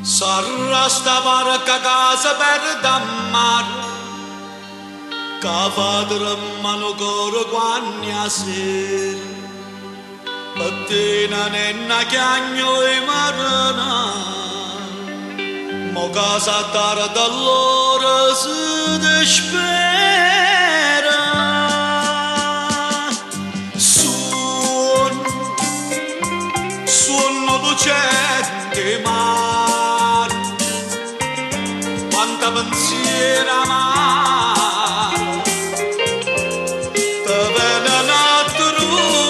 Sarà sta barca casa per mare, che fa tremano coro quando a sera, mattina nenna chiagno e marana, mo casa tarda allora si dispera. Suono lucente mare, quanta pensiera amara, te venen a trovare,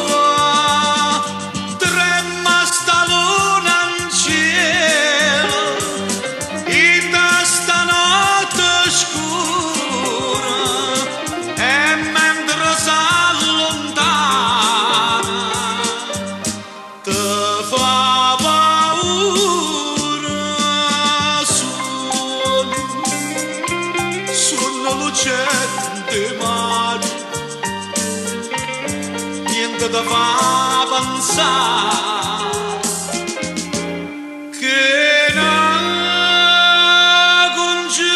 trema sta luna in cielo, in sta notte scura, e mentre s'allontana, te fa lucente mare, niente da fa pensare che una congiura.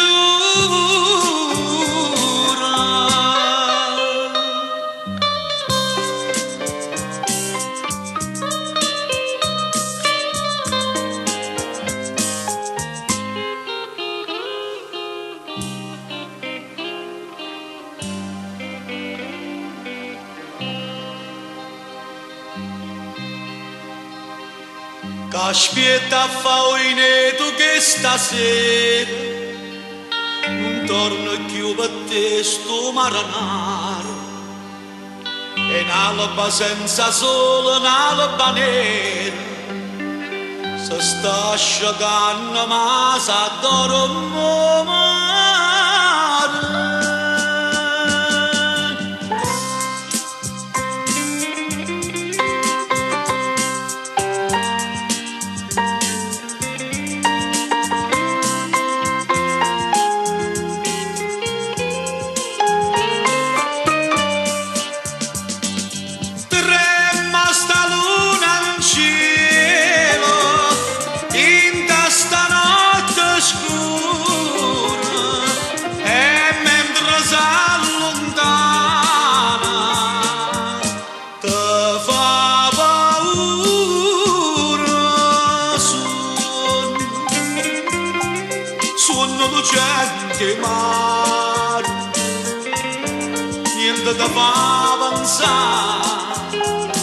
Che aspetta a fare tu che stasera non torna più per te sto maranaro, e un'alba senza sole, un'alba nera, se sta asciugando ma s'addormo mare. Suono lucente mare, niente da fa pensare